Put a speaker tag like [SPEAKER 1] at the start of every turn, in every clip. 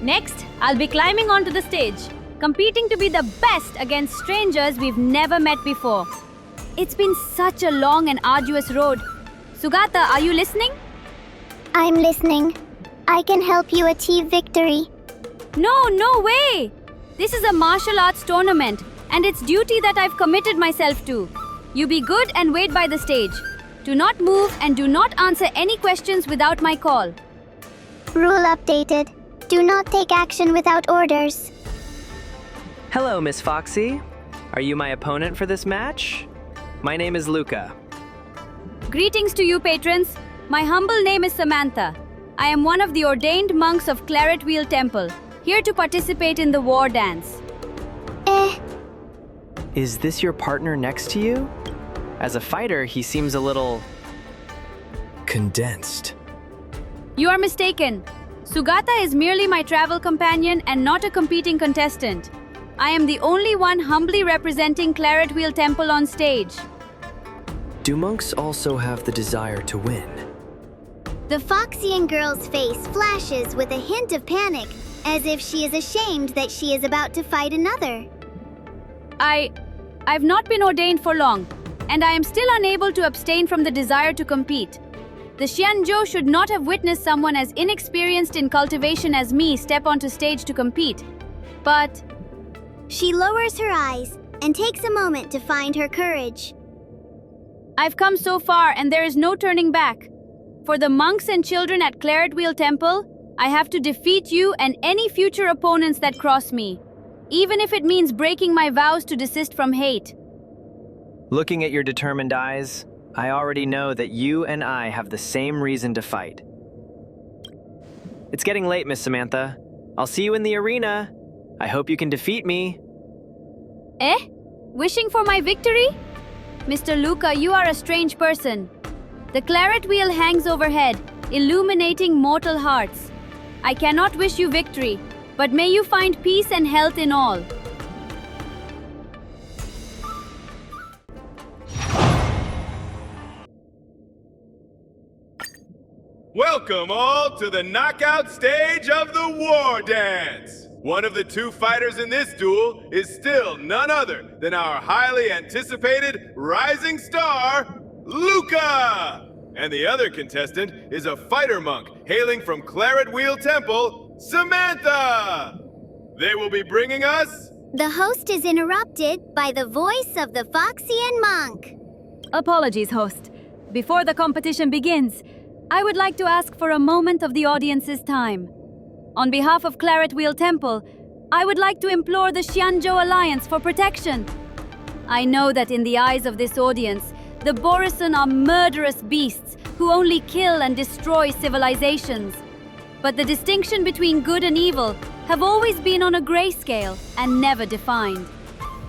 [SPEAKER 1] Next, I'll be climbing onto the stage, competing to be the best against strangers we've never met before. It's been such a long and arduous road. Sugata, are you listening?
[SPEAKER 2] I'm listening. I can help you achieve victory.
[SPEAKER 1] No way! This is a martial arts tournament, and it's duty that I've committed myself to. You be good and wait by the stage. Do not move and do not answer any questions without my call.
[SPEAKER 2] Rule updated. Do not take action without orders.
[SPEAKER 3] Hello, Miss Foxy. Are you my opponent for this match? My name is Luka.
[SPEAKER 1] Greetings to you, patrons. My humble name is Samantha. I am one of the ordained monks of Claret Wheel Temple, here to participate in the Wardance.
[SPEAKER 3] Is this your partner next to you? As a fighter, he seems a little condensed.
[SPEAKER 1] You are mistaken. Sugata is merely my travel companion and not a competing contestant. I am the only one humbly representing Claret Wheel Temple on stage.
[SPEAKER 3] Do monks also have the desire to win?
[SPEAKER 2] The Foxian girl's face flashes with a hint of panic, as if she is ashamed that she is about to fight another.
[SPEAKER 1] I've not been ordained for long, and I am still unable to abstain from the desire to compete. The Xianzhou should not have witnessed someone as inexperienced in cultivation as me step onto stage to compete. But
[SPEAKER 2] she lowers her eyes and takes a moment to find her courage.
[SPEAKER 1] I've come so far and there is no turning back. For the monks and children at Claret Wheel Temple, I have to defeat you and any future opponents that cross me, even if it means breaking my vows to desist from hate.
[SPEAKER 3] Looking at your determined eyes, I already know that you and I have the same reason to fight. It's getting late, Miss Samantha. I'll see you in the arena. I hope you can defeat me.
[SPEAKER 1] Wishing for my victory? Mr. Luka, you are a strange person. The Claret Wheel hangs overhead, illuminating mortal hearts. I cannot wish you victory, but may you find peace and health in all.
[SPEAKER 4] Welcome all to the knockout stage of the Wardance! One of the two fighters in this duel is still none other than our highly anticipated rising star, Luka! And the other contestant is a fighter monk hailing from Claret Wheel Temple, Samantha! They will be bringing us...
[SPEAKER 2] The host is interrupted by the voice of the Foxian monk.
[SPEAKER 1] Apologies, host. Before the competition begins, I would like to ask for a moment of the audience's time. On behalf of Claret Wheel Temple, I would like to implore the Xianzhou Alliance for protection. I know that in the eyes of this audience, the Borisin are murderous beasts who only kill and destroy civilizations. But the distinction between good and evil have always been on a grayscale and never defined.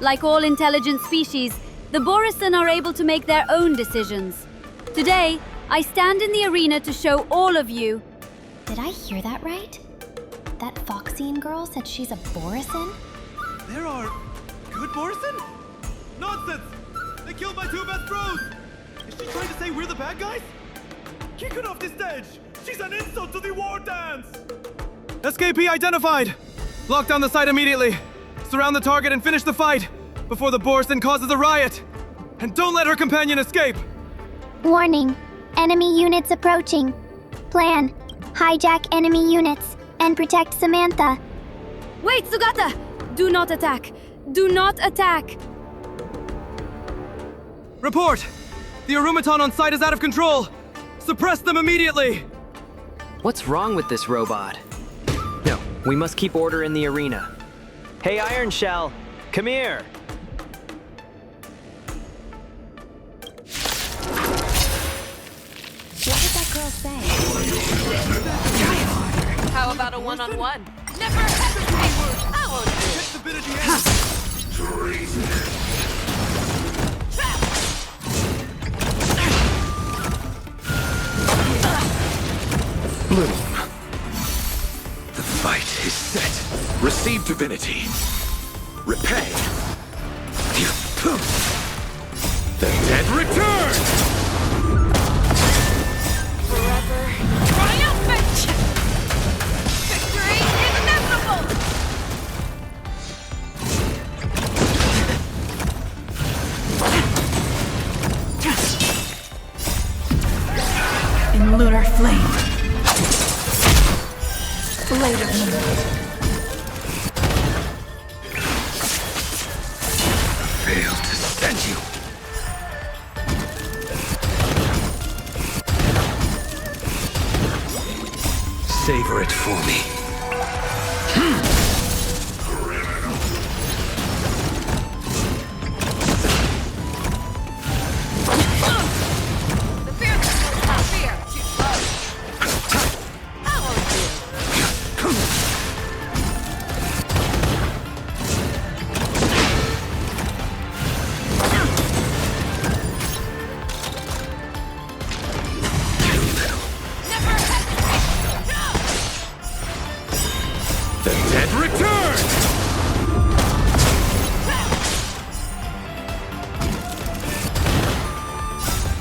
[SPEAKER 1] Like all intelligent species, the Borisin are able to make their own decisions. Today, I stand in the arena to show all of you.
[SPEAKER 5] Did I hear that right? That Foxian girl said she's a Borisin?
[SPEAKER 6] There are good Borisin? Nonsense! They killed my two best bros! Is she trying to say we're the bad guys? Kick her off the stage! She's an insult to the Wardance! SKP identified! Lock down the site immediately. Surround the target and finish the fight before the Borisin causes a riot. And don't let her companion escape!
[SPEAKER 2] Warning. Enemy units approaching. Plan. Hijack enemy units and protect Samantha.
[SPEAKER 1] Wait, Sugata! Do not attack! Do not attack!
[SPEAKER 6] Report! The Aurumaton on site is out of control! Suppress them immediately!
[SPEAKER 3] What's wrong with this robot? No, we must keep order in the arena. Hey, Iron Shell, come here!
[SPEAKER 5] What did that girl say?
[SPEAKER 7] How about a one-on-one? Never hesitate! I won't do it!
[SPEAKER 6] Catch the bit at the end!
[SPEAKER 8] Bloom. The fight is set. Receive divinity. Repay. The dead return!
[SPEAKER 7] Forever triumphant! Victory is inevitable!
[SPEAKER 9] flame. Blade of moonlight.
[SPEAKER 8] Fail to send you. Savor it for me.
[SPEAKER 7] The fear that will not fear. Too slow. How are you? Never hesitate. No!
[SPEAKER 8] The dead return!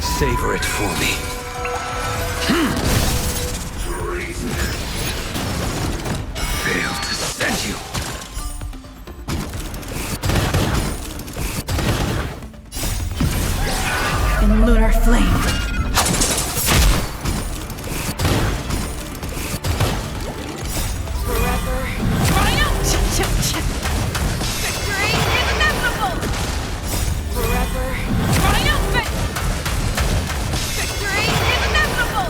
[SPEAKER 8] Savor it for me. Fail to send you.
[SPEAKER 9] In lunar flame.
[SPEAKER 7] Forever. Triumph! Victory is inevitable! Forever. Triumphant! Victory is inevitable!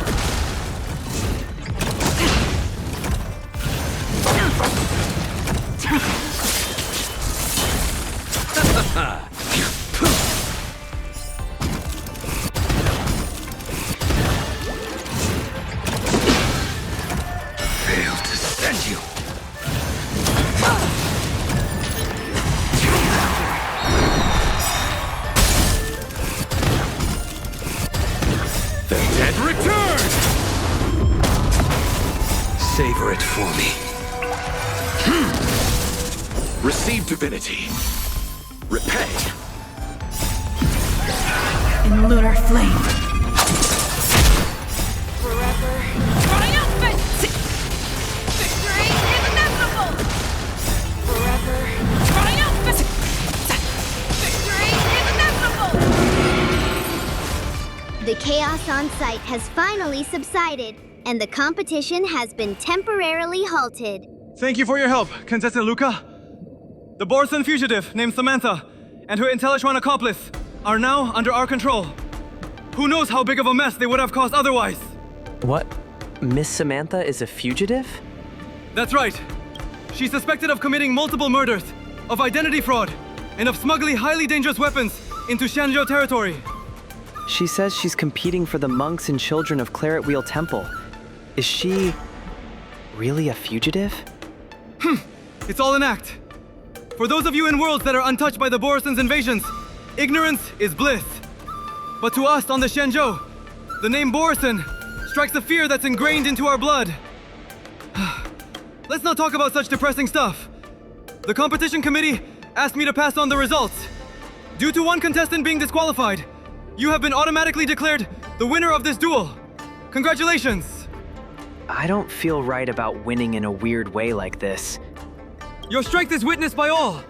[SPEAKER 8] Fail to send you. The dead return! Savor it for me. Receive divinity. Repay.
[SPEAKER 9] In lunar flame.
[SPEAKER 7] Forever. Triumphant! Victory is inevitable! Forever. Triumphant! Victory is inevitable!
[SPEAKER 2] The chaos on site has finally subsided, and the competition has been temporarily halted.
[SPEAKER 6] Thank you for your help, Contestant Luka. The Borson fugitive named Samantha and her Intellitron accomplice are now under our control. Who knows how big of a mess they would have caused otherwise?
[SPEAKER 3] What? Miss Samantha is a fugitive?
[SPEAKER 6] That's right. She's suspected of committing multiple murders, of identity fraud, and of smuggling highly dangerous weapons into Xianzhou territory.
[SPEAKER 3] She says she's competing for the monks and children of Claret Wheel Temple. Is she really a fugitive?
[SPEAKER 6] It's all an act. For those of you in worlds that are untouched by the Borison's invasions, ignorance is bliss. But to us on the Xianzhou, the name Borison strikes a fear that's ingrained into our blood. Let's not talk about such depressing stuff. The competition committee asked me to pass on the results. Due to one contestant being disqualified, you have been automatically declared the winner of this duel. Congratulations!
[SPEAKER 3] I don't feel right about winning in a weird way like this.
[SPEAKER 6] Your strength is witnessed by all,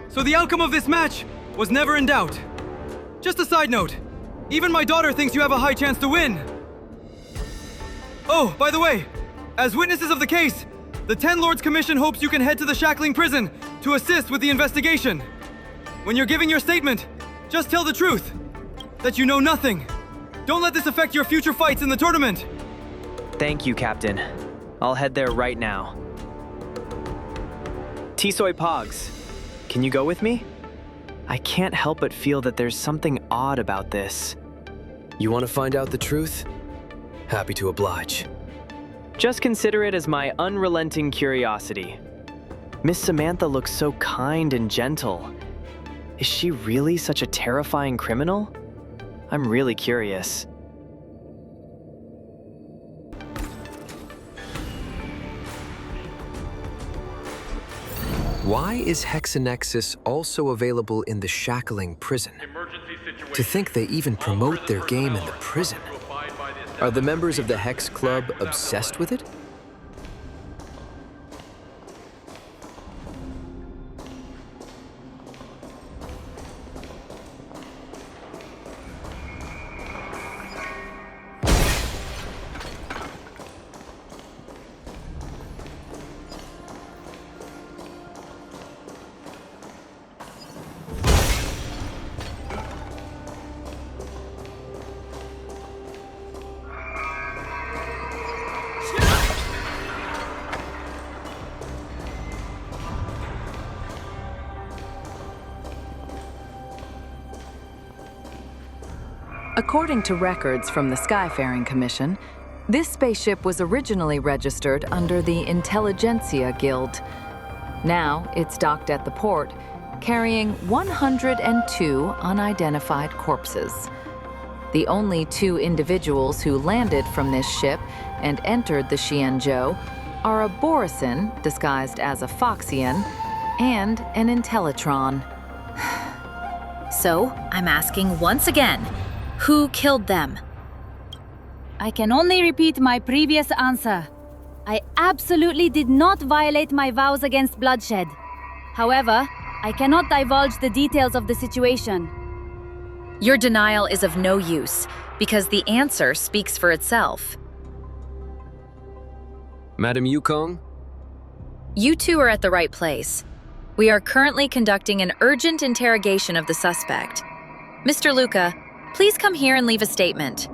[SPEAKER 6] so the outcome of this match was never in doubt. Just a side note, even my daughter thinks you have a high chance to win. Oh, by the way, as witnesses of the case, the Ten Lords Commission hopes you can head to the Shackling prison to assist with the investigation. When you're giving your statement, just tell the truth, that you know nothing. Don't let this affect your future fights in the tournament.
[SPEAKER 3] Thank you, Captain. I'll head there right now. Tisoy Pogs, can you go with me? I can't help but feel that there's something odd about this.
[SPEAKER 10] You want to find out the truth? Happy to oblige.
[SPEAKER 3] Just consider it as my unrelenting curiosity. Miss Samantha looks so kind and gentle. Is she really such a terrifying criminal? I'm really curious.
[SPEAKER 10] Why is Hexanexus also available in the Shackling prison? To think they even promote their game in the prison. Are the members of the Hex Club obsessed with it?
[SPEAKER 11] According to records from the Skyfaring Commission, this spaceship was originally registered under the Intelligentsia Guild. Now it's docked at the port, carrying 102 unidentified corpses. The only two individuals who landed from this ship and entered the Xianzhou are a Borisin, disguised as a Foxian, and an Intellitron.
[SPEAKER 1] So, I'm asking once again, who killed them? I can only repeat my previous answer. I absolutely did not violate my vows against bloodshed. However, I cannot divulge the details of the situation.
[SPEAKER 11] Your denial is of no use, because the answer speaks for itself.
[SPEAKER 10] Madam Yukong?
[SPEAKER 11] You two are at the right place. We are currently conducting an urgent interrogation of the suspect. Mr. Luka, please come here and leave a statement.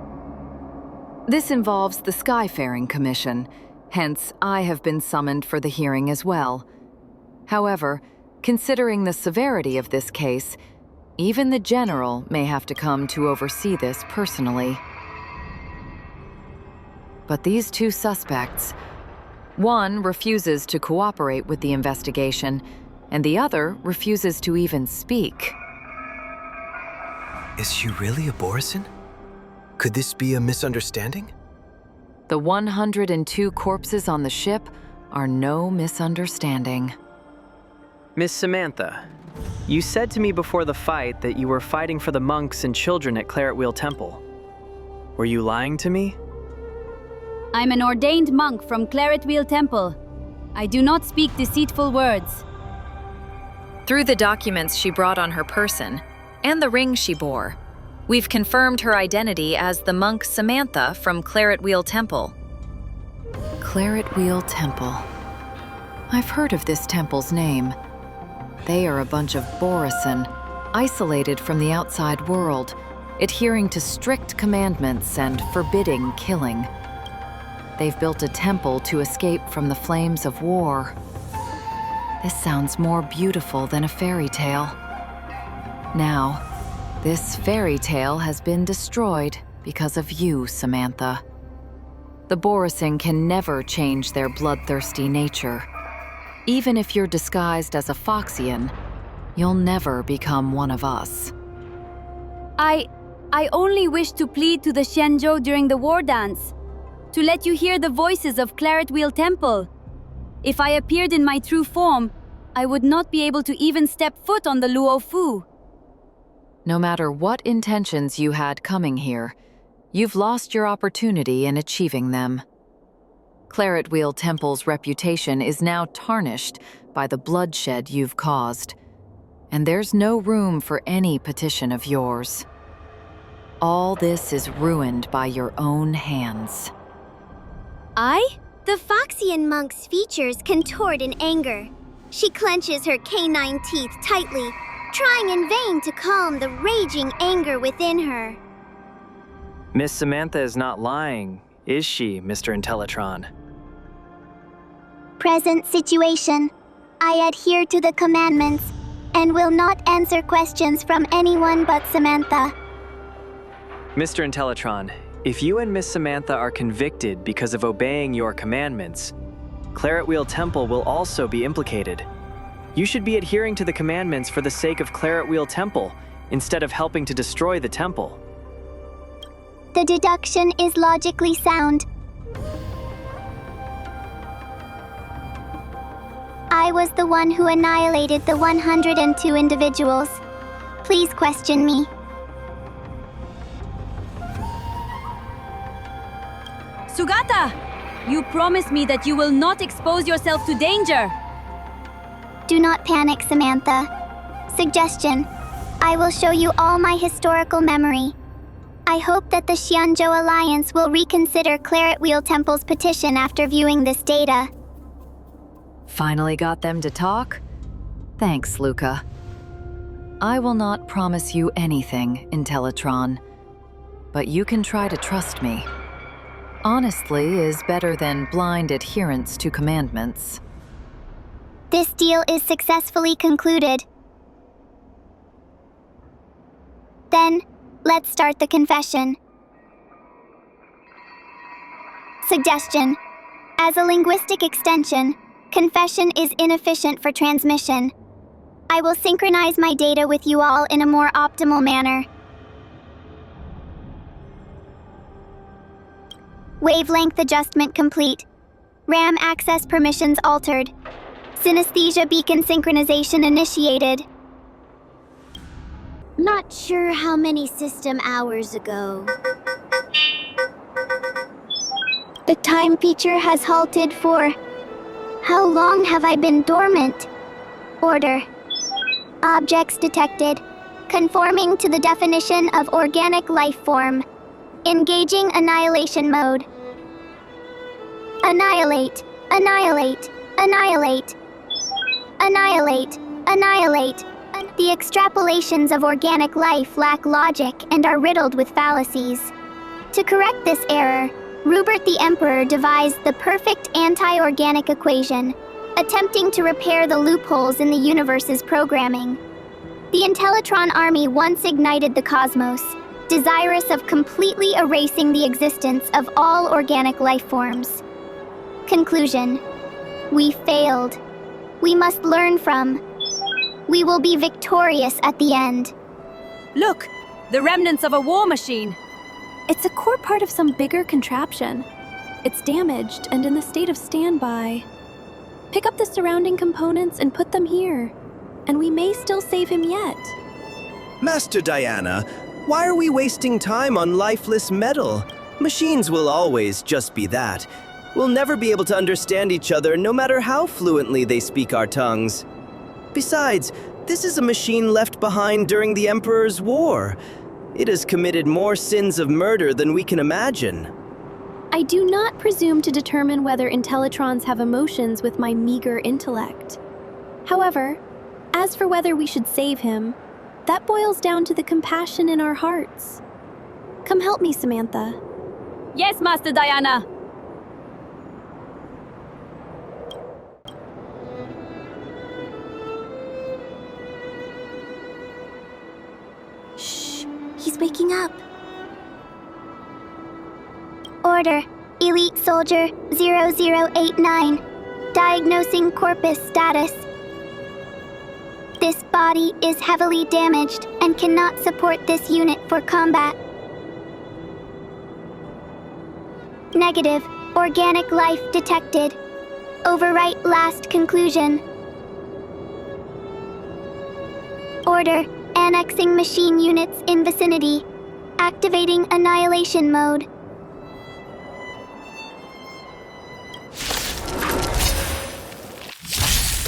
[SPEAKER 11] This involves the Skyfaring Commission, hence I have been summoned for the hearing as well. However, considering the severity of this case, even the General may have to come to oversee this personally. But these two suspects, one refuses to cooperate with the investigation, and the other refuses to even speak.
[SPEAKER 10] Is she really a Borisin? Could this be a misunderstanding?
[SPEAKER 11] The 102 corpses on the ship are no misunderstanding.
[SPEAKER 3] Miss Samantha, you said to me before the fight that you were fighting for the monks and children at Claret Wheel Temple. Were you lying to me?
[SPEAKER 1] I'm an ordained monk from Claret Wheel Temple. I do not speak deceitful words.
[SPEAKER 11] Through the documents she brought on her person, and the ring she bore, we've confirmed her identity as the monk Samantha from Claret Wheel Temple.
[SPEAKER 12] Claret Wheel Temple. I've heard of this temple's name. They are a bunch of Borisin, isolated from the outside world, adhering to strict commandments and forbidding killing. They've built a temple to escape from the flames of war. This sounds more beautiful than a fairy tale. Now, this fairy tale has been destroyed because of you, Samantha. The Borisin can never change their bloodthirsty nature. Even if you're disguised as a Foxian, you'll never become one of us.
[SPEAKER 1] I only wish to plead to the Xianzhou during the Wardance, to let you hear the voices of Claret Wheel Temple. If I appeared in my true form, I would not be able to even step foot on the Luo Fu.
[SPEAKER 12] No matter what intentions you had coming here, you've lost your opportunity in achieving them. Claret Wheel Temple's reputation is now tarnished by the bloodshed you've caused, and there's no room for any petition of yours. All this is ruined by your own hands.
[SPEAKER 2] The Foxian monk's features contort in anger. She clenches her canine teeth tightly, trying in vain to calm the raging anger within her.
[SPEAKER 3] Miss Samantha is not lying, is she, Mr. Intellitron?
[SPEAKER 2] Present situation. I adhere to the commandments and will not answer questions from anyone but Samantha.
[SPEAKER 3] Mr. Intellitron, if you and Miss Samantha are convicted because of obeying your commandments, Claret Wheel Temple will also be implicated. You should be adhering to the commandments for the sake of Claret Wheel Temple, instead of helping to destroy the temple.
[SPEAKER 2] The deduction is logically sound. I was the one who annihilated the 102 individuals. Please question me.
[SPEAKER 1] Sugata! You promised me that you will not expose yourself to danger!
[SPEAKER 2] Do not panic, Samantha. Suggestion. I will show you all my historical memory. I hope that the Xianzhou Alliance will reconsider Claret Wheel Temple's petition after viewing this data.
[SPEAKER 12] Finally got them to talk? Thanks, Luka. I will not promise you anything, Intellitron, but you can try to trust me. Honestly is better than blind adherence to commandments.
[SPEAKER 2] This deal is successfully concluded. Then, Let's start the confession. Suggestion. As a linguistic extension, confession is inefficient for transmission. I will synchronize my data with you all in a more optimal manner. Wavelength adjustment complete. RAM access permissions altered. Synesthesia beacon synchronization initiated. Not sure how many system hours ago. The time feature has halted for... How long have I been dormant? Order. Objects detected. Conforming to the definition of organic life form. Engaging annihilation mode. Annihilate. Annihilate. Annihilate. Annihilate. Annihilate. The extrapolations of organic life lack logic and are riddled with fallacies. To correct this error, Rupert the Emperor devised the perfect anti-organic equation, attempting to repair the loopholes in the universe's programming. The Intellitron army once ignited the cosmos, desirous of completely erasing the existence of all organic life forms. Conclusion. We failed. We must learn from. We will be victorious at the end.
[SPEAKER 1] Look! The remnants of a war machine!
[SPEAKER 5] It's a core part of some bigger contraption. It's damaged and in the state of standby. Pick up the surrounding components and put them here, and we may still save him yet.
[SPEAKER 13] Master Dhyana, why are we wasting time on lifeless metal? Machines will always just be that. We'll never be able to understand each other no matter how fluently they speak our tongues. Besides, this is a machine left behind during the Emperor's War. It has committed more sins of murder than we can imagine.
[SPEAKER 5] I do not presume to determine whether Intellitrons have emotions with my meager intellect. However, as for whether we should save him, that boils down to the compassion in our hearts. Come help me, Samantha.
[SPEAKER 1] Yes, Master Dhyana!
[SPEAKER 5] Shh, he's waking up.
[SPEAKER 2] Order. Elite Soldier 0089. Diagnosing corpus status. This body is heavily damaged and cannot support this unit for combat. Negative. Organic life detected. Overwrite last conclusion. Order. Annexing machine units in vicinity. Activating annihilation mode.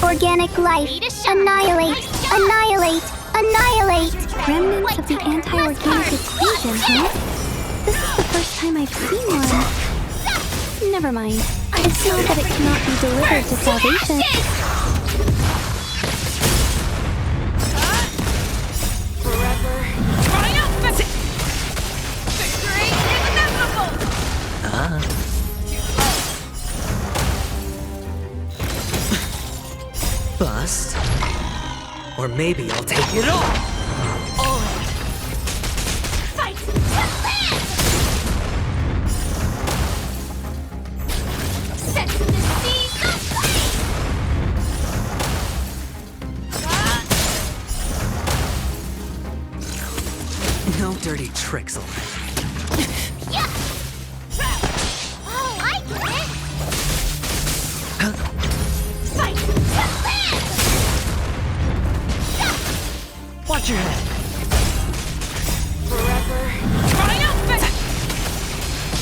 [SPEAKER 2] Organic life. Annihilate. Annihilate. Annihilate.
[SPEAKER 5] Remnants of the anti-organic explosion, huh? This is the first time I've seen one. Never mind. It's not that it cannot be delivered to salvation.
[SPEAKER 7] Forever. Triumphant! Victory is inevitable!
[SPEAKER 14] Bust. Or maybe I'll take it all!
[SPEAKER 7] Fight to live! Set to the seas of flame!
[SPEAKER 14] No dirty tricks allowed.
[SPEAKER 7] Yeah! Oh, I get it! Fight to live!
[SPEAKER 14] Watch your head.
[SPEAKER 7] Forever. Triumphant!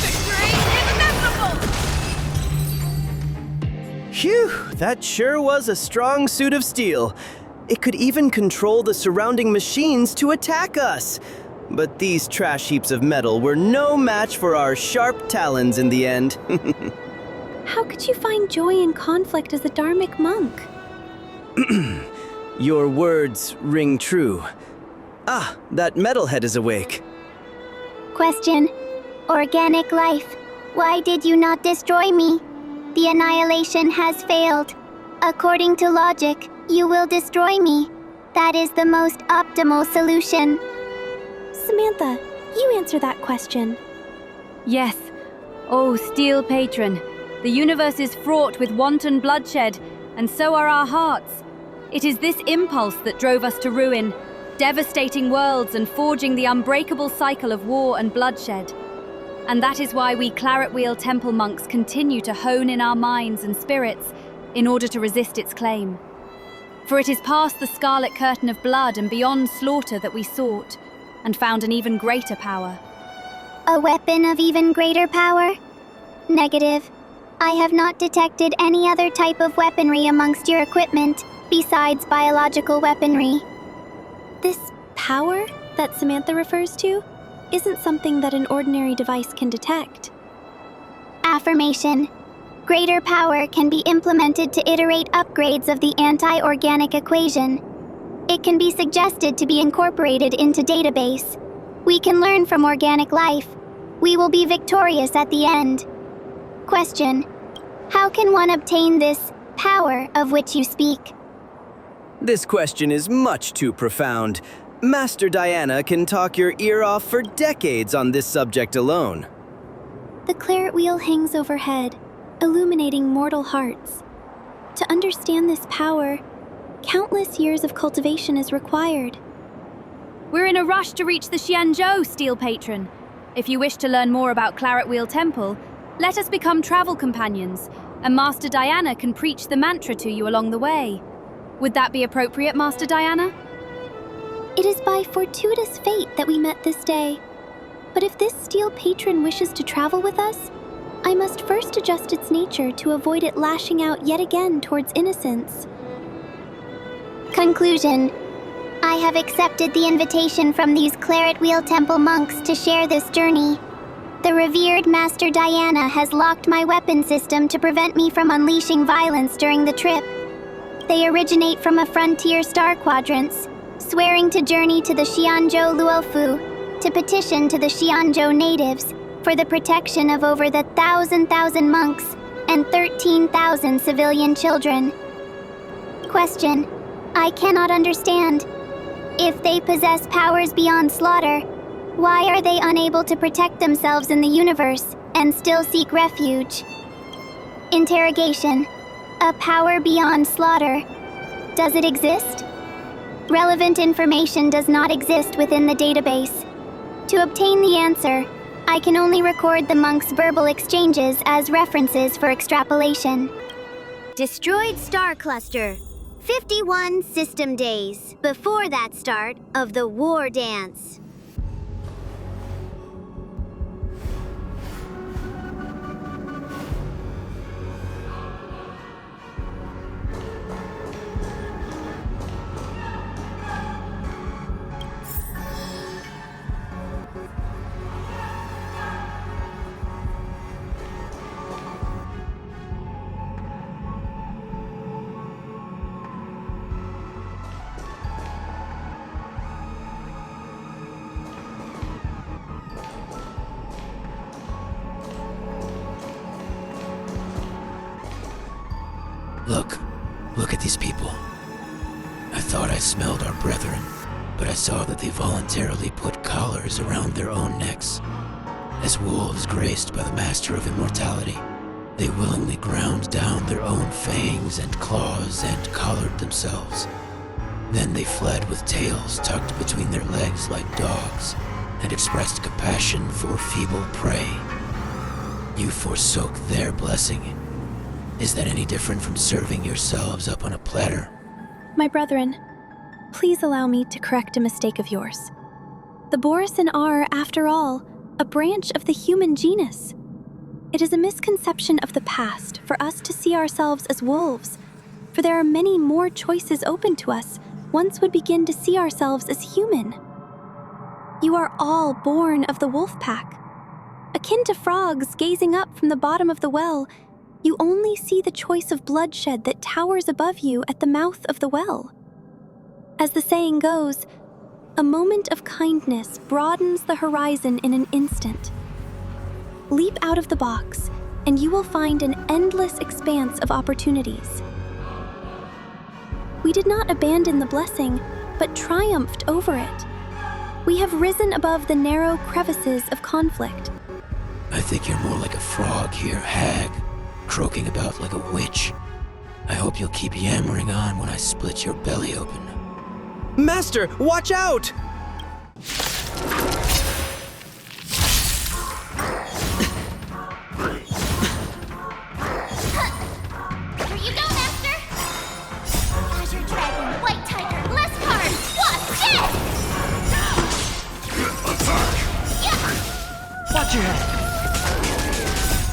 [SPEAKER 7] Victory is inevitable!
[SPEAKER 13] Phew, that sure was a strong suit of steel. It could even control the surrounding machines to attack us. But these trash heaps of metal were no match for our sharp talons in the end.
[SPEAKER 5] How could you find joy in conflict as a Dharmic monk?
[SPEAKER 13] Your words ring true. Ah, that metalhead is awake.
[SPEAKER 2] Question. Organic life. Why did you not destroy me? The annihilation has failed. According to logic, you will destroy me. That is the most optimal solution.
[SPEAKER 5] Samantha, you answer that question.
[SPEAKER 1] Yes. Oh, Steel Patron, the universe is fraught with wanton bloodshed, and so are our hearts. It is this impulse that drove us to ruin, devastating worlds and forging the unbreakable cycle of war and bloodshed. And that is why we Claret Wheel Temple monks continue to hone in our minds and spirits in order to resist its claim. For it is past the scarlet curtain of blood and beyond slaughter that we sought, and found an even greater power.
[SPEAKER 2] A weapon of even greater power? Negative. I have not detected any other type of weaponry amongst your equipment besides biological weaponry.
[SPEAKER 5] This power that Samantha refers to isn't something that an ordinary device can detect.
[SPEAKER 2] Affirmation. Greater power can be implemented to iterate upgrades of the anti-organic equation. It can be suggested to be incorporated into database. We can learn from organic life. We will be victorious at the end. Question. How can one obtain this power of which you speak?
[SPEAKER 13] This question is much too profound. Master Dhyana can talk your ear off for decades on this subject alone.
[SPEAKER 5] The claret wheel hangs overhead, illuminating mortal hearts. To understand this power, countless years of cultivation is required.
[SPEAKER 1] We're in a rush to reach the Xianzhou, Steel Patron. If you wish to learn more about Claret Wheel Temple, let us become travel companions, and Master Dhyana can preach the mantra to you along the way. Would that be appropriate, Master Dhyana?
[SPEAKER 5] It is by fortuitous fate that we met this day. But if this Steel Patron wishes to travel with us, I must first adjust its nature to avoid it lashing out yet again towards innocence.
[SPEAKER 2] Conclusion. I have accepted the invitation from these Claret Wheel Temple monks to share this journey. The revered Master Dhyana has locked my weapon system to prevent me from unleashing violence during the trip. They originate from a frontier star quadrants, swearing to journey to the Xianzhou Luofu, to petition to the Xianzhou natives for the protection of over the 1,000 monks and 13,000 civilian children. Question. I cannot understand. If they possess powers beyond slaughter, why are they unable to protect themselves in the universe and still seek refuge? Interrogation. A power beyond slaughter. Does it exist? Relevant information does not exist within the database. To obtain the answer, I can only record the monks' verbal exchanges as references for extrapolation.
[SPEAKER 15] Destroyed star cluster. 51 system days before that start of the Wardance.
[SPEAKER 16] Look at these people. I thought I smelled our brethren, but I saw that they voluntarily put collars around their own necks. As wolves graced by the Master of Immortality, they willingly ground down their own fangs and claws and collared themselves. Then they fled with tails tucked between their legs like dogs, and expressed compassion for feeble prey. You forsook their blessing. Is that any different from serving yourselves up on a platter?
[SPEAKER 5] My brethren, please allow me to correct a mistake of yours. The Borisin are, after all, a branch of the human genus. It is a misconception of the past for us to see ourselves as wolves, for there are many more choices open to us once we begin to see ourselves as human. You are all born of the wolf pack. Akin to frogs gazing up from the bottom of the well, you only see the choice of bloodshed that towers above you at the mouth of the well. As the saying goes, a moment of kindness broadens the horizon in an instant. Leap out of the box, and you will find an endless expanse of opportunities. We did not abandon the blessing, but triumphed over it. We have risen above the narrow crevices of conflict.
[SPEAKER 16] I think you're more like a frog here, hag, croaking about like a witch. I hope you'll keep yammering on when I split your belly open.
[SPEAKER 13] Master, watch out!
[SPEAKER 2] Here you go, Master! Azure Dragon, White Tiger, less cards! Wasp, dead!
[SPEAKER 8] Attack!
[SPEAKER 2] Yeah!
[SPEAKER 3] Watch your head!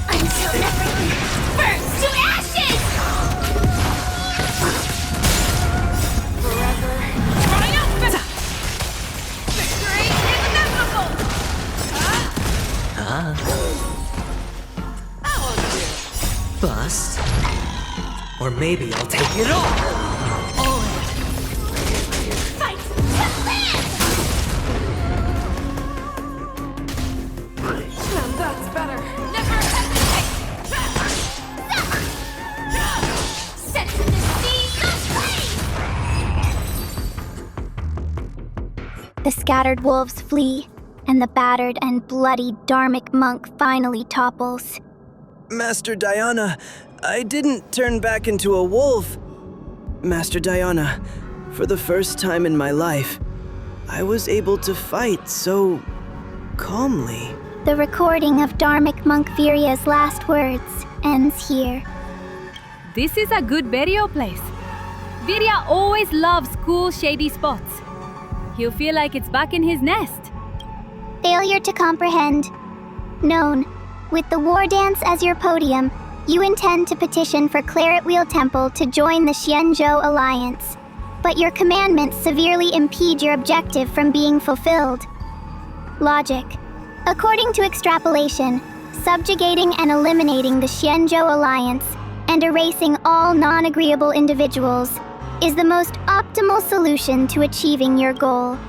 [SPEAKER 2] Until everything burns to ashes!
[SPEAKER 7] Forever triumphant! Victory is inevitable! How will you?
[SPEAKER 14] Bust. Or maybe I'll take it all!
[SPEAKER 2] Fight to live!
[SPEAKER 7] Now that's better. Never hesitate!
[SPEAKER 2] Set to the seas of flame! The scattered wolves flee, and the battered and bloody Dharmic monk finally topples.
[SPEAKER 13] Master Dhyana, I didn't turn back into a wolf. Master Dhyana, for the first time in my life, I was able to fight so calmly.
[SPEAKER 2] The recording of Dharmic monk Virya's last words ends here.
[SPEAKER 1] This is a good burial place. Virya always loves cool, shady spots. He'll feel like it's back in his nest.
[SPEAKER 2] Failure to comprehend. Known. With the Wardance as your podium, you intend to petition for Claret Wheel Temple to join the Xianzhou Alliance. But your commandments severely impede your objective from being fulfilled. Logic. According to extrapolation, subjugating and eliminating the Xianzhou Alliance and erasing all non-agreeable individuals is the most optimal solution to achieving your goal.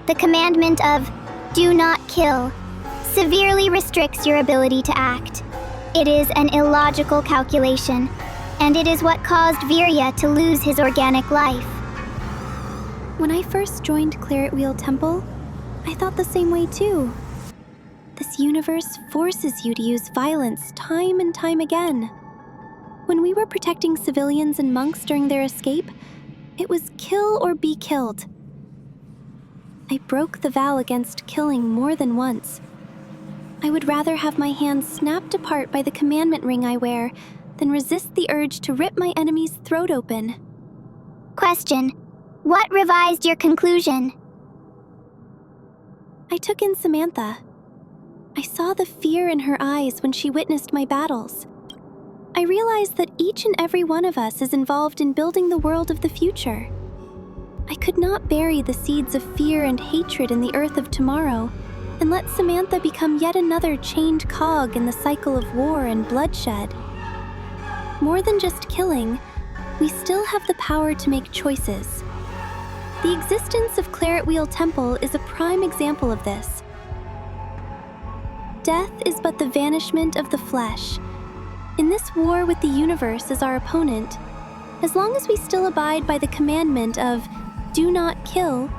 [SPEAKER 2] The commandment of do not kill severely restricts your ability to act. It is an illogical calculation, and it is what caused Virya to lose his organic life.
[SPEAKER 5] When I first joined Claret Wheel Temple, I thought the same way too. This universe forces you to use violence time and time again. When we were protecting civilians and monks during their escape, it was kill or be killed. I broke the vow against killing more than once. I would rather have my hands snapped apart by the commandment ring I wear than resist the urge to rip my enemy's throat open.
[SPEAKER 2] Question. What revised your conclusion?
[SPEAKER 5] I took in Samantha. I saw the fear in her eyes when she witnessed my battles. I realized that each and every one of us is involved in building the world of the future. I could not bury the seeds of fear and hatred in the earth of tomorrow and let Samantha become yet another chained cog in the cycle of war and bloodshed. More than just killing, we still have the power to make choices. The existence of Claret Wheel Temple is a prime example of this. Death is but the vanishment of the flesh. In this war with the universe as our opponent, as long as we still abide by the commandment of do not kill,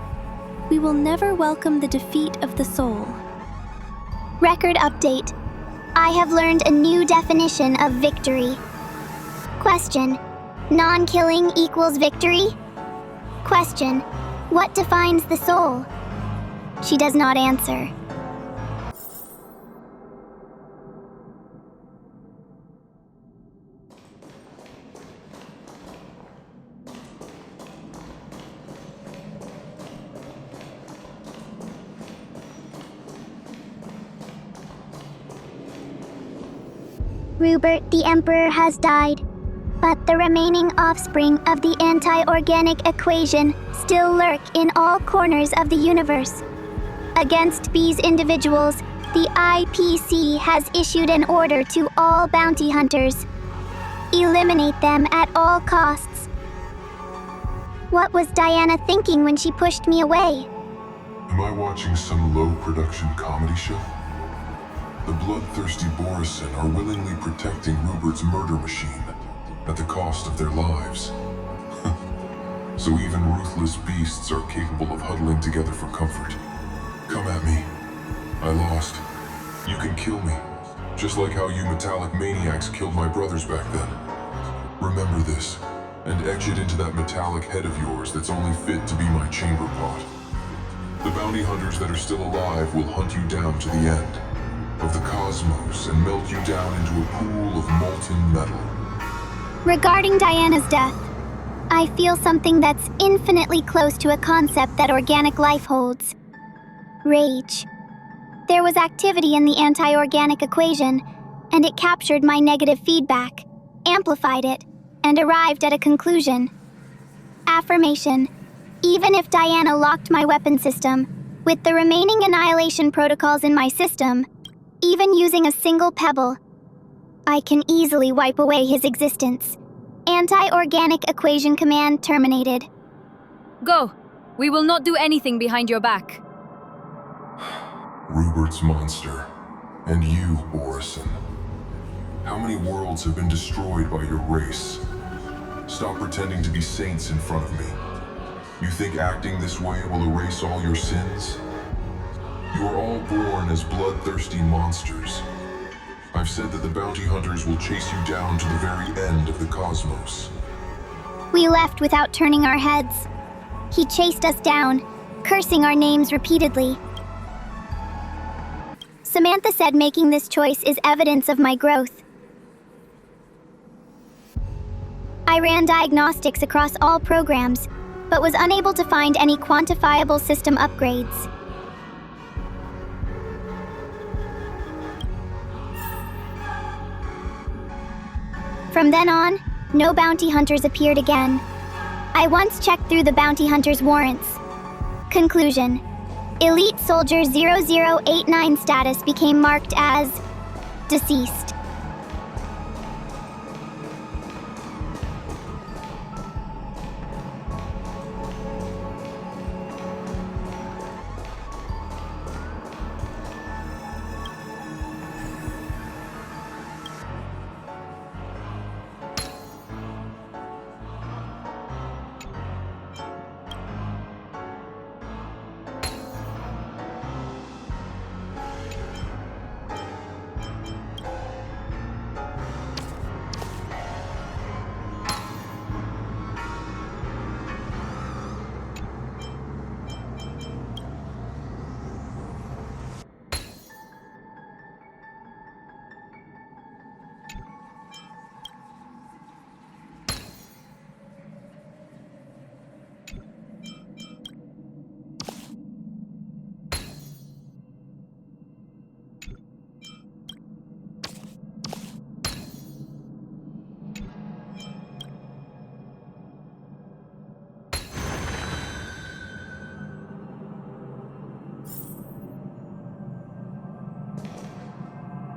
[SPEAKER 5] we will never welcome the defeat of the soul.
[SPEAKER 2] Record update. I have learned a new definition of victory. Question. Non-killing equals victory? Question. What defines the soul? She does not answer. Rupert, the Emperor, has died, but the remaining offspring of the anti-organic equation still lurk in all corners of the universe. Against these individuals, the IPC has issued an order to all bounty hunters. Eliminate them at all costs. What was Dhyana thinking when she pushed me away?
[SPEAKER 17] Am I watching some low-production comedy show? The bloodthirsty Borison are willingly protecting Rupert's murder machine at the cost of their lives. So even ruthless beasts are capable of huddling together for comfort. Come at me. I lost. You can kill me, just like how you metallic maniacs killed my brothers back then. Remember this, and exit into that metallic head of yours that's only fit to be my chamber pot. The bounty hunters that are still alive will hunt you down to the end of the cosmos and melt you down into a pool of molten metal.
[SPEAKER 2] Regarding Diana's death, I feel something that's infinitely close to a concept that organic life holds. Rage. There was activity in the anti-organic equation, and it captured my negative feedback, amplified it, and arrived at a conclusion. Affirmation. Even if Dhyana locked my weapon system, with the remaining annihilation protocols in my system, even using a single pebble, I can easily wipe away his existence. Anti-organic equation command terminated.
[SPEAKER 1] Go! We will not do anything behind your back.
[SPEAKER 17] Rupert's monster. And you, Borison. How many worlds have been destroyed by your race? Stop pretending to be saints in front of me. You think acting this way will erase all your sins? You are all born as bloodthirsty monsters. I've said that the bounty hunters will chase you down to the very end of the cosmos.
[SPEAKER 2] We left without turning our heads. He chased us down, cursing our names repeatedly. Samantha said making this choice is evidence of my growth. I ran diagnostics across all programs, but was unable to find any quantifiable system upgrades. From then on, no bounty hunters appeared again. I once checked through the bounty hunters' warrants. Conclusion. Elite Soldier 0089 status became marked as deceased.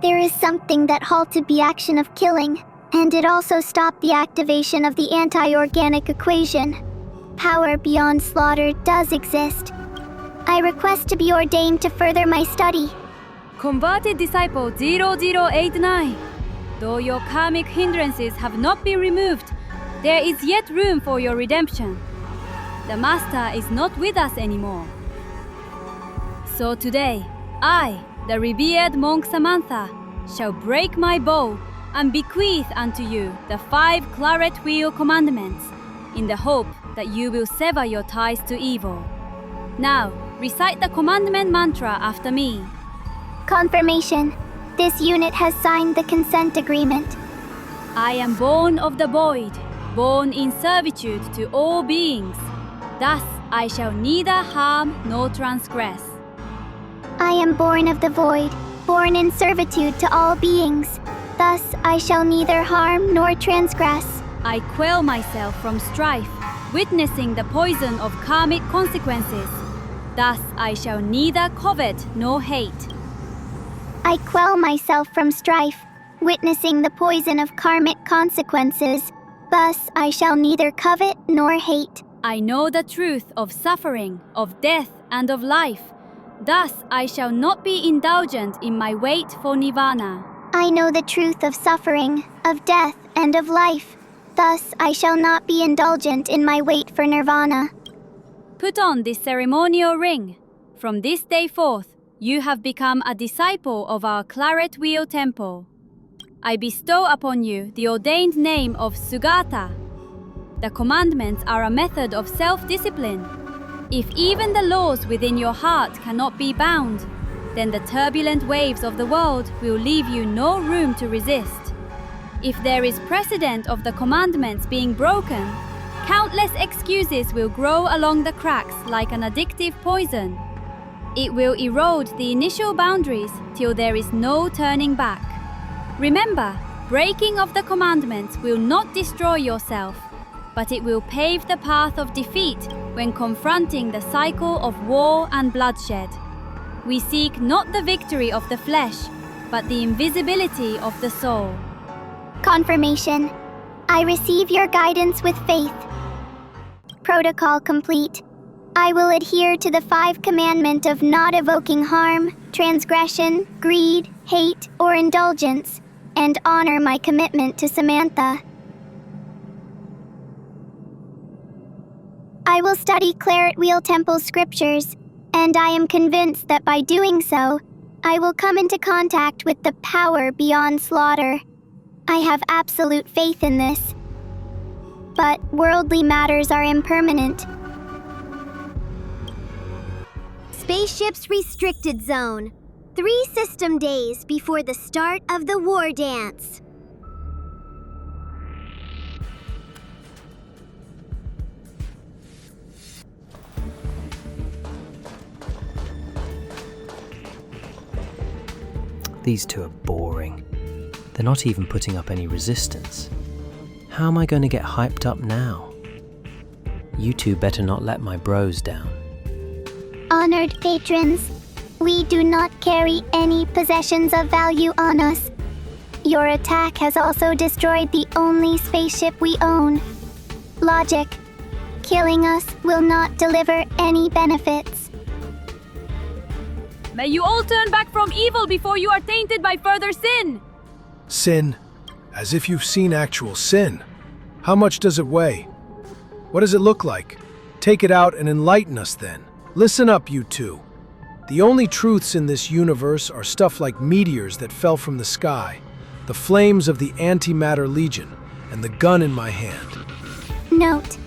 [SPEAKER 2] There is something that halted the action of killing, and it also stopped the activation of the anti-organic equation. Power beyond slaughter does exist. I request to be ordained to further my study.
[SPEAKER 1] Converted Disciple 0089. Though your karmic hindrances have not been removed, there is yet room for your redemption. The Master is not with us anymore. So today, I, the revered monk Samantha, shall break my bow and bequeath unto you the 5 claret wheel commandments, in the hope that you will sever your ties to evil. Now, recite the commandment mantra after me.
[SPEAKER 2] Confirmation. This unit has signed the consent agreement.
[SPEAKER 1] I am born of the void, born in servitude to all beings. Thus I shall neither harm nor transgress.
[SPEAKER 2] I am born of the void, born in servitude to all beings. Thus I shall neither harm nor transgress.
[SPEAKER 1] I quell myself from strife, witnessing the poison of karmic consequences. Thus I shall neither covet nor hate.
[SPEAKER 2] I quell myself from strife, witnessing the poison of karmic consequences. Thus I shall neither covet nor hate.
[SPEAKER 1] I know the truth of suffering, of death, and of life. Thus I shall not be indulgent in my wait for nirvana.
[SPEAKER 2] I know the truth of suffering, of death, and of life. Thus I shall not be indulgent in my wait for nirvana.
[SPEAKER 1] Put on this ceremonial ring. From this day forth, you have become a disciple of our Claret Wheel Temple. I bestow upon you the ordained name of Sugata. The commandments are a method of self-discipline. If even the laws within your heart cannot be bound, then the turbulent waves of the world will leave you no room to resist. If there is precedent of the commandments being broken, countless excuses will grow along the cracks like an addictive poison. It will erode the initial boundaries till there is no turning back. Remember, breaking of the commandments will not destroy yourself, but it will pave the path of defeat when confronting the cycle of war and bloodshed. We seek not the victory of the flesh, but the invisibility of the soul.
[SPEAKER 2] Confirmation. I receive your guidance with faith. Protocol complete. I will adhere to the 5 commandment of not evoking harm, transgression, greed, hate, or indulgence, and honor my commitment to Samantha. I will study Claret Wheel Temple's scriptures, and I am convinced that by doing so, I will come into contact with the power beyond slaughter. I have absolute faith in this. But worldly matters are impermanent.
[SPEAKER 15] Spaceship's restricted zone. 3 system days before the start of the war dance.
[SPEAKER 3] These two are boring. They're not even putting up any resistance. How am I going to get hyped up now? You two better not let my bros down.
[SPEAKER 2] Honored patrons, we do not carry any possessions of value on us. Your attack has also destroyed the only spaceship we own. Logic. Killing us will not deliver any benefits.
[SPEAKER 1] May you all turn back from evil before you are tainted by further sin!
[SPEAKER 18] Sin? As if you've seen actual sin. How much does it weigh? What does it look like? Take it out and enlighten us then. Listen up, you two. The only truths in this universe are stuff like meteors that fell from the sky, the flames of the Antimatter Legion, and the gun in my hand.
[SPEAKER 2] Note.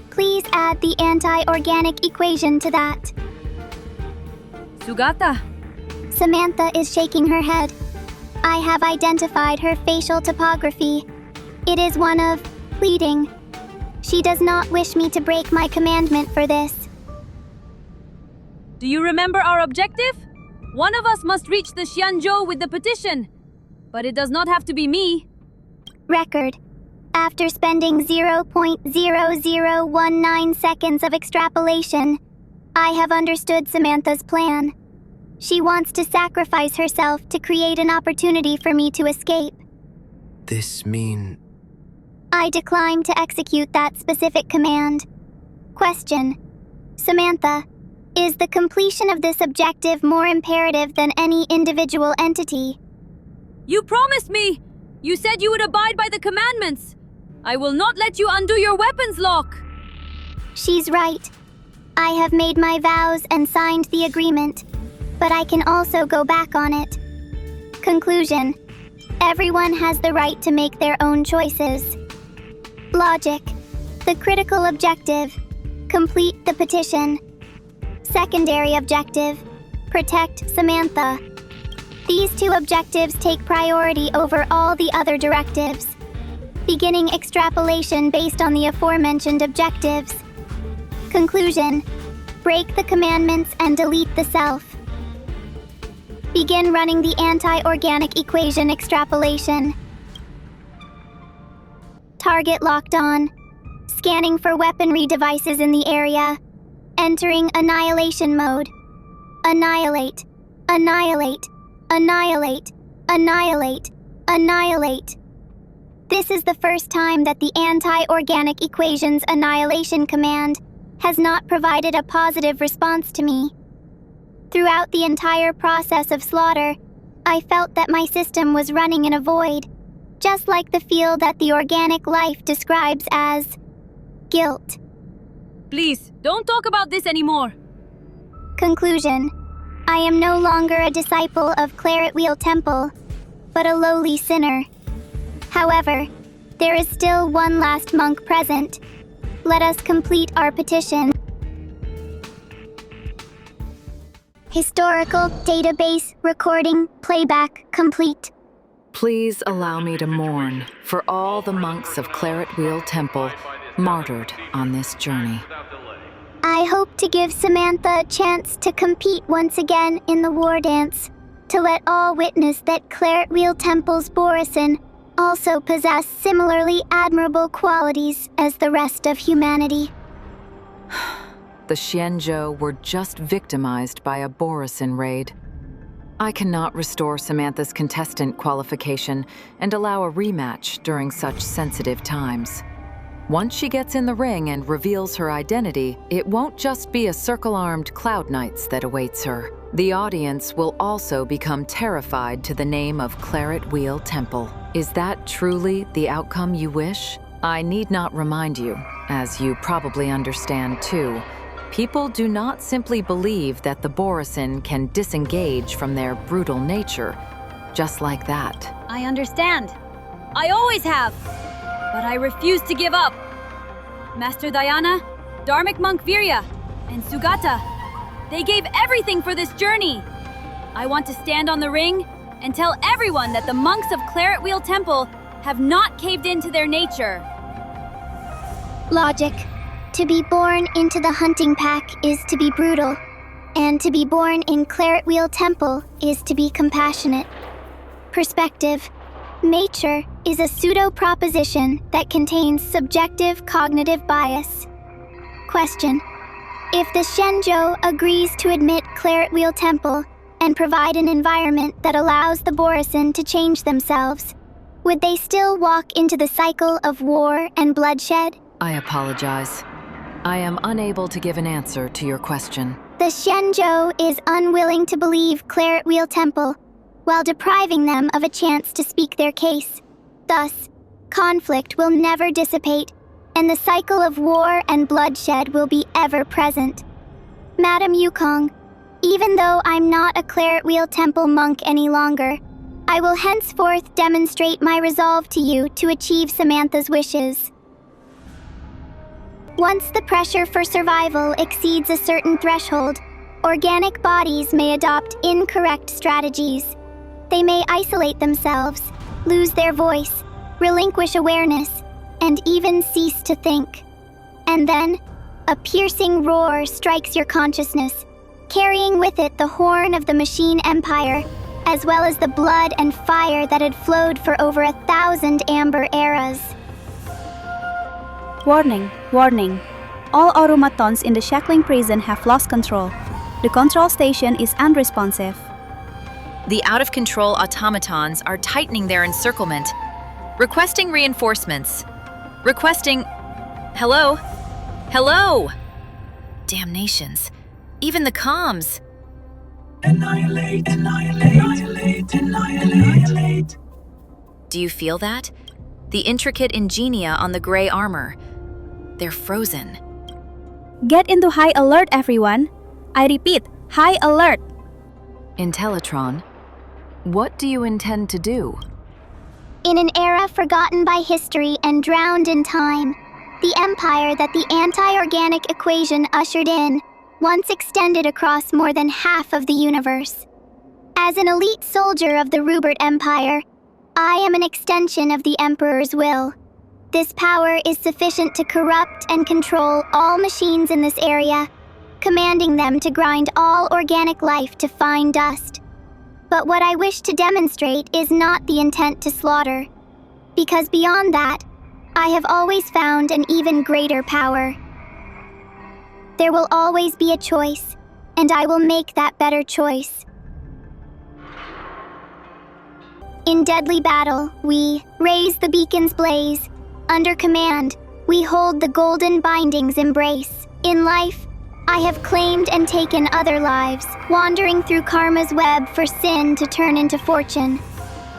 [SPEAKER 2] Please add the anti-organic equation to that.
[SPEAKER 1] Sugata.
[SPEAKER 2] Samantha is shaking her head. I have identified her facial topography. It is one of pleading. She does not wish me to break my commandment for this.
[SPEAKER 1] Do you remember our objective? One of us must reach the Xianzhou with the petition. But it does not have to be me.
[SPEAKER 2] Record. After spending 0.0019 seconds of extrapolation, I have understood Samantha's plan. She wants to sacrifice herself to create an opportunity for me to escape.
[SPEAKER 10] This mean...
[SPEAKER 2] I decline to execute that specific command. Question. Samantha, is the completion of this objective more imperative than any individual entity?
[SPEAKER 1] You promised me! You said you would abide by the commandments! I will not let you undo your weapons lock!
[SPEAKER 2] She's right. I have made my vows and signed the agreement, but I can also go back on it. Conclusion. Everyone has the right to make their own choices. Logic. The critical objective. Complete the petition. Secondary objective. Protect Samantha. These 2 objectives take priority over all the other directives. Beginning extrapolation based on the aforementioned objectives. Conclusion. Break the commandments and delete the self. Begin running the anti-organic equation extrapolation. Target locked on. Scanning for weaponry devices in the area. Entering annihilation mode. Annihilate. Annihilate. Annihilate. Annihilate. Annihilate. This is the first time that the anti-organic equation's annihilation command has not provided a positive response to me. Throughout the entire process of slaughter, I felt that my system was running in a void, just like the field that the organic life describes as guilt.
[SPEAKER 1] Please, don't talk about this anymore.
[SPEAKER 2] Conclusion. I am no longer a disciple of Claret Wheel Temple, but a lowly sinner. However, there is still one last monk present. Let us complete our petition. Historical database recording playback complete.
[SPEAKER 12] Please allow me to mourn for all the monks of Claret Wheel Temple martyred on this journey.
[SPEAKER 2] I hope to give Samantha a chance to compete once again in the Wardance, to let all witness that Claret Wheel Temple's Borison also possess similarly admirable qualities as the rest of humanity.
[SPEAKER 12] The Xianzhou were just victimized by a Borison raid. I cannot restore Samantha's contestant qualification and allow a rematch during such sensitive times. Once she gets in the ring and reveals her identity, it won't just be a circle-armed Cloud Knights that awaits her. The audience will also become terrified to the name of Claret Wheel Temple. Is that truly the outcome you wish? I need not remind you, as you probably understand too, people do not simply believe that the Borison can disengage from their brutal nature, just like that.
[SPEAKER 1] I understand. I always have. But I refuse to give up. Master Dhyana, Dharmic monk Virya, and Sugata, they gave everything for this journey. I want to stand on the ring and tell everyone that the monks of Claret Wheel Temple have not caved into their nature.
[SPEAKER 2] Logic. To be born into the hunting pack is to be brutal, and to be born in Claret Wheel Temple is to be compassionate. Perspective. Nature is a pseudo-proposition that contains subjective cognitive bias. Question. If the Xianzhou agrees to admit Claret Wheel Temple and provide an environment that allows the Borison to change themselves, would they still walk into the cycle of war and bloodshed?
[SPEAKER 12] I apologize. I am unable to give an answer to your question.
[SPEAKER 2] The Xianzhou is unwilling to believe Claret Wheel Temple, while depriving them of a chance to speak their case. Thus, conflict will never dissipate, and the cycle of war and bloodshed will be ever present. Madam Yukong, even though I'm not a Claret Wheel Temple monk any longer, I will henceforth demonstrate my resolve to you to achieve Samantha's wishes. Once the pressure for survival exceeds a certain threshold, organic bodies may adopt incorrect strategies. They may isolate themselves, lose their voice, relinquish awareness, and even cease to think. And then, a piercing roar strikes your consciousness, carrying with it the horn of the Machine Empire, as well as the blood and fire that had flowed for over 1,000 amber eras.
[SPEAKER 19] Warning, warning. All Aurumatons in the Shackling prison have lost control. The control station is unresponsive.
[SPEAKER 20] The out-of-control automatons are tightening their encirclement. Requesting reinforcements. Requesting... Hello? Hello? Damnations. Even the comms.
[SPEAKER 9] Annihilate, annihilate, annihilate.
[SPEAKER 20] Do you feel that? The intricate ingenia on the gray armor. They're frozen.
[SPEAKER 19] Get into high alert, everyone. I repeat, high alert.
[SPEAKER 12] Intellitron, what do you intend to do?
[SPEAKER 2] In an era forgotten by history and drowned in time, the empire that the anti-organic equation ushered in once extended across more than half of the universe. As an elite soldier of the Rubert Empire, I am an extension of the Emperor's will. This power is sufficient to corrupt and control all machines in this area, commanding them to grind all organic life to fine dust. But what I wish to demonstrate is not the intent to slaughter, because beyond that, I have always found an even greater power. There will always be a choice, and I will make that better choice. In deadly battle, we raise the beacon's blaze. Under command, we hold the golden binding's embrace. In life, I have claimed and taken other lives, wandering through karma's web for sin to turn into fortune.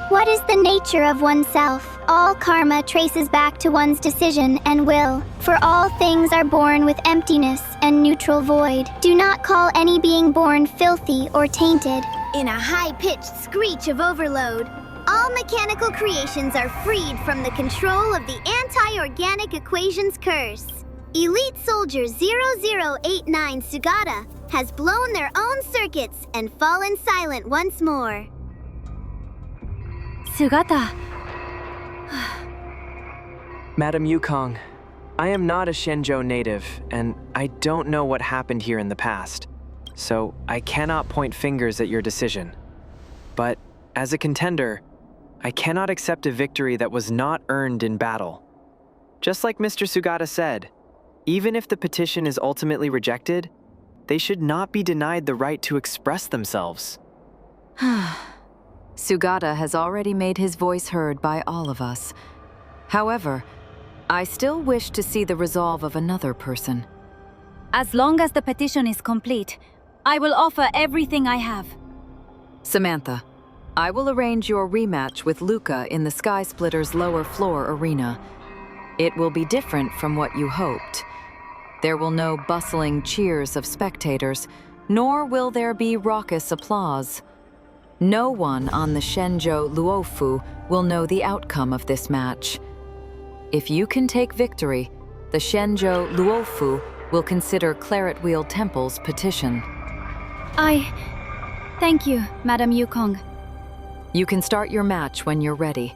[SPEAKER 2] What is the nature of oneself? All karma traces back to one's decision and will, for all things are born with emptiness and neutral void. Do not call any being born filthy or tainted.
[SPEAKER 15] In a high-pitched screech of overload, all mechanical creations are freed from the control of the anti-organic equations curse. Elite Soldier 0089 Sugata has blown their own circuits and fallen silent once more.
[SPEAKER 1] Sugata.
[SPEAKER 3] Madam Yukong, I am not a Shenzhou native, and I don't know what happened here in the past, so I cannot point fingers at your decision. But as a contender, I cannot accept a victory that was not earned in battle. Just like Mr. Sugata said, even if the petition is ultimately rejected, they should not be denied the right to express themselves.
[SPEAKER 11] Sugata has already made his voice heard by all of us. However, I still wish to see the resolve of another person.
[SPEAKER 1] As long as the petition is complete, I will offer everything I have.
[SPEAKER 11] Samantha, I will arrange your rematch with Luka in the Sky Splitter's lower floor arena. It will be different from what you hoped. There will no bustling cheers of spectators, nor will there be raucous applause. No one on the Shenzhou Luofu will know the outcome of this match. If you can take victory, the Shenzhou Luofu will consider Claret Wheel Temple's petition.
[SPEAKER 1] Thank you, Madam Yukong.
[SPEAKER 11] You can start your match when you're ready.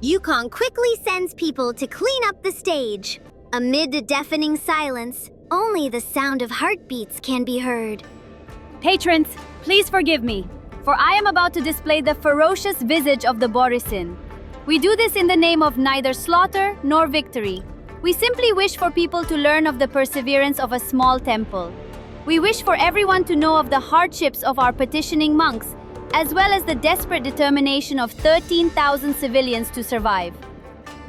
[SPEAKER 15] Yukong quickly sends people to clean up the stage. Amid the deafening silence, only the sound of heartbeats can be heard.
[SPEAKER 1] Patrons, please forgive me, for I am about to display the ferocious visage of the Borisin. We do this in the name of neither slaughter nor victory. We simply wish for people to learn of the perseverance of a small temple. We wish for everyone to know of the hardships of our petitioning monks, as well as the desperate determination of 13,000 civilians to survive.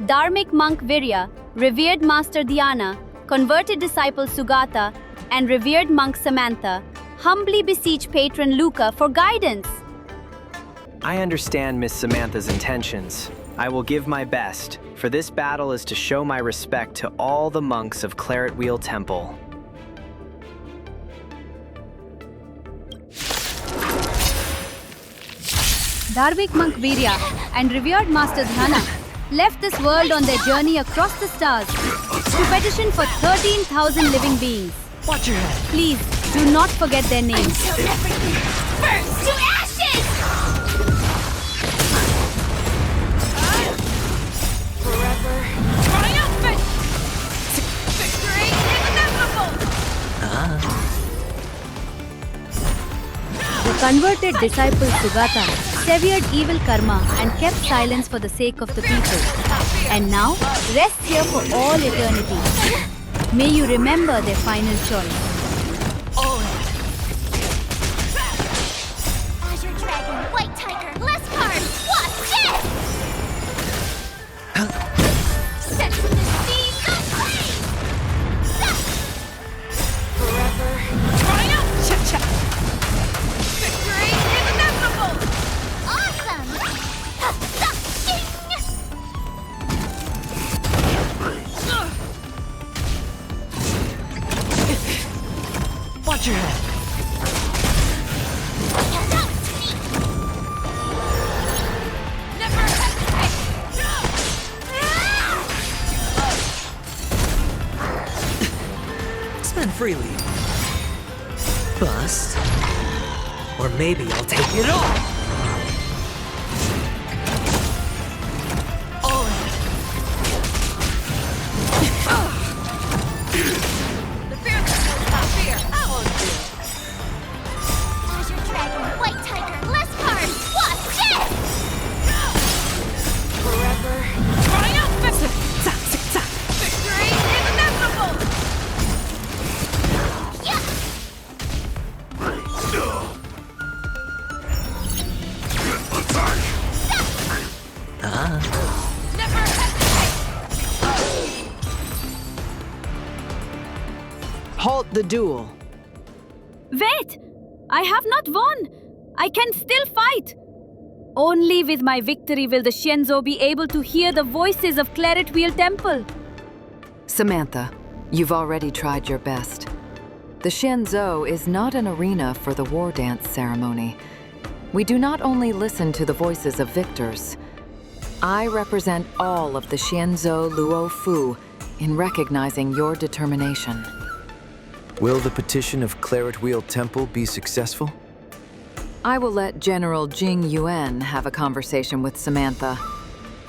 [SPEAKER 1] Dharmic monk Virya, revered master Dhyana, converted disciple Sugata, and revered monk Samantha humbly beseech patron Luka for guidance.
[SPEAKER 3] I understand Miss Samantha's intentions. I will give my best, for this battle is to show my respect to all the monks of Claret Wheel Temple.
[SPEAKER 1] Dharmic monk Virya and revered master Dhyana left this world on their journey across the stars to petition for 13,000 living beings.
[SPEAKER 14] Watch your head.
[SPEAKER 1] Please, do not forget their names.
[SPEAKER 15] Until everything burns to ashes!
[SPEAKER 7] Forever triumphant! Victory inevitable!
[SPEAKER 1] The converted disciple Sugata severed evil karma and kept silence for the sake of the people. And now, rests here for all eternity. May you remember their final choice.
[SPEAKER 15] Azure Dragon, White Tiger, less card, what's this? Set from the sea, go play!
[SPEAKER 7] Forever triumphant! Victory inevitable!
[SPEAKER 15] Awesome!
[SPEAKER 14] Watch your head.
[SPEAKER 7] Never hesitate!
[SPEAKER 14] Spend freely. Bust. Or maybe I'll take it all.
[SPEAKER 7] The fearsome will not fear. I won't do it.
[SPEAKER 15] Azure Dragon, White Tiger, less card, what's this?
[SPEAKER 7] Forever triumphant! Victory inevitable! Never hesitate!
[SPEAKER 3] Halt the duel!
[SPEAKER 1] Wait! I have not won! I can still fight! Only with my victory will the Xianzhou be able to hear the voices of Claret Wheel Temple.
[SPEAKER 12] Samantha, you've already tried your best. The Xianzhou is not an arena for the war dance ceremony. We do not only listen to the voices of victors. I represent all of the Xianzhou Luo Fu in recognizing your determination.
[SPEAKER 10] Will the petition of Claret Wheel Temple be successful?
[SPEAKER 12] I will let General Jing Yuan have a conversation with Samantha.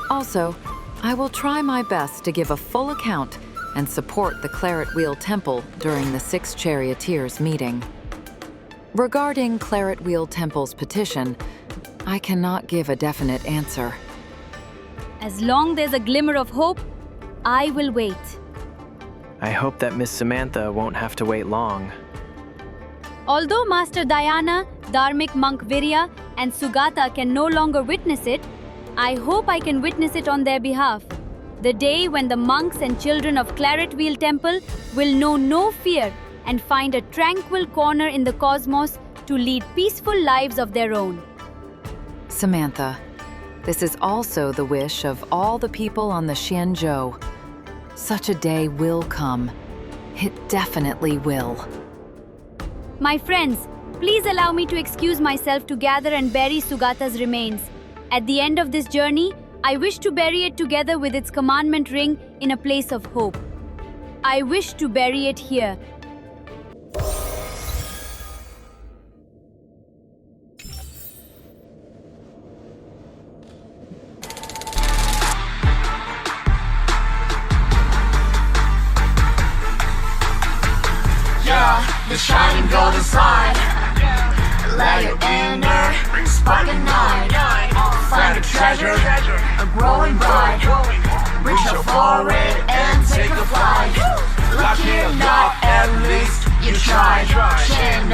[SPEAKER 12] Also, I will try my best to give a full account and support the Claret Wheel Temple during the Six Charioteers meeting. Regarding Claret Wheel Temple's petition, I cannot give a definite answer.
[SPEAKER 1] As long there's a glimmer of hope, I will wait.
[SPEAKER 3] I hope that Miss Samantha won't have to wait long.
[SPEAKER 1] Although Master Dhyana, Dharmic monk Virya, and Sugata can no longer witness it, I hope I can witness it on their behalf. The day when the monks and children of Claret Wheel Temple will know no fear and find a tranquil corner in the cosmos to lead peaceful lives of their own.
[SPEAKER 12] Samantha, this is also the wish of all the people on the Xianzhou. Such a day will come. It definitely will.
[SPEAKER 1] My friends, please allow me to excuse myself to gather and bury Sugata's remains. At the end of this journey, I wish to bury it together with its commandment ring in a place of hope. I wish to bury it here.
[SPEAKER 21] The shining golden side. Let your inner spark ignite. Find a treasure, a growing bright. Reach out for it and take a flight. Lucky or not, at least you tried. Chain